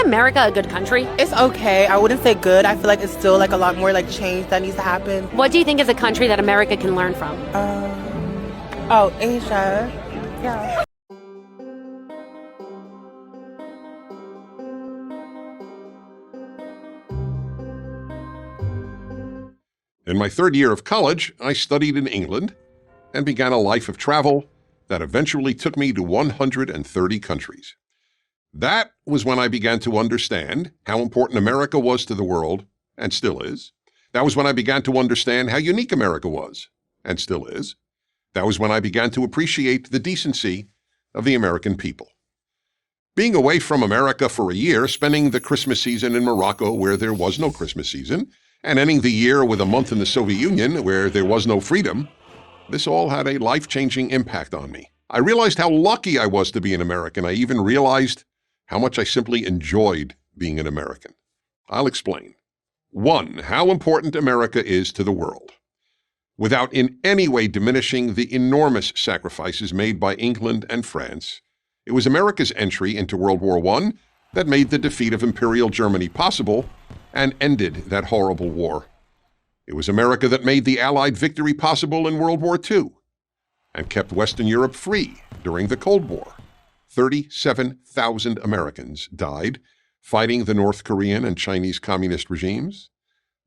America a good country? It's okay. I wouldn't say good. I feel like it's still like a lot more like change that needs to happen. What do you think is a country that America can learn from? Asia. Yeah. In my third year of college, I studied in England and began a life of travel that eventually took me to 130 countries. That was when I began to understand how important America was to the world, and still is. That was when I began to understand how unique America was, and still is. That was when I began to appreciate the decency of the American people. Being away from America for a year, spending the Christmas season in Morocco where there was no Christmas season, and ending the year with a month in the Soviet Union where there was no freedom, this all had a life-changing impact on me. I realized how lucky I was to be an American. I even realized how much I simply enjoyed being an American. I'll explain. 1, how important America is to the world. Without in any way diminishing the enormous sacrifices made by England and France, it was America's entry into World War I that made the defeat of Imperial Germany possible and ended that horrible war. It was America that made the Allied victory possible in World War II and kept Western Europe free during the Cold War. 37,000 Americans died fighting the North Korean and Chinese communist regimes.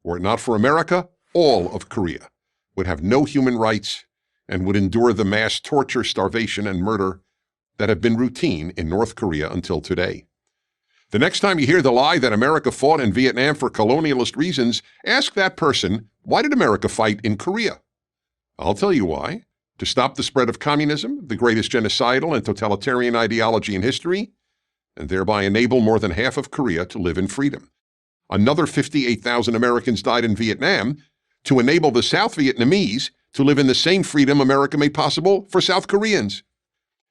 Were it not for America, all of Korea would have no human rights and would endure the mass torture, starvation, and murder that have been routine in North Korea until today. The next time you hear the lie that America fought in Vietnam for colonialist reasons, ask that person, why did America fight in Korea? I'll tell you why. To stop the spread of communism, the greatest genocidal and totalitarian ideology in history, and thereby enable more than half of Korea to live in freedom. Another 58,000 Americans died in Vietnam to enable the South Vietnamese to live in the same freedom America made possible for South Koreans.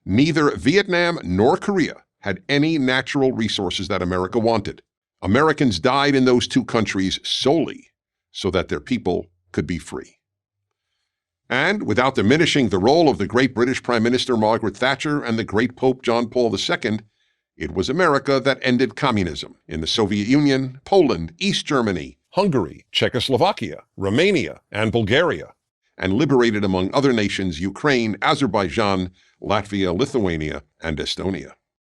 Neither Vietnam nor Korea had any natural resources that America wanted. Americans died in those two countries solely so that their people could be free. And without diminishing the role of the great British Prime Minister Margaret Thatcher and the great Pope John Paul II, it was America that ended communism in the Soviet Union, Poland, East Germany, Hungary, Czechoslovakia, Romania, and Bulgaria, and liberated, among other nations, Ukraine, Azerbaijan, Latvia, Lithuania, and Estonia.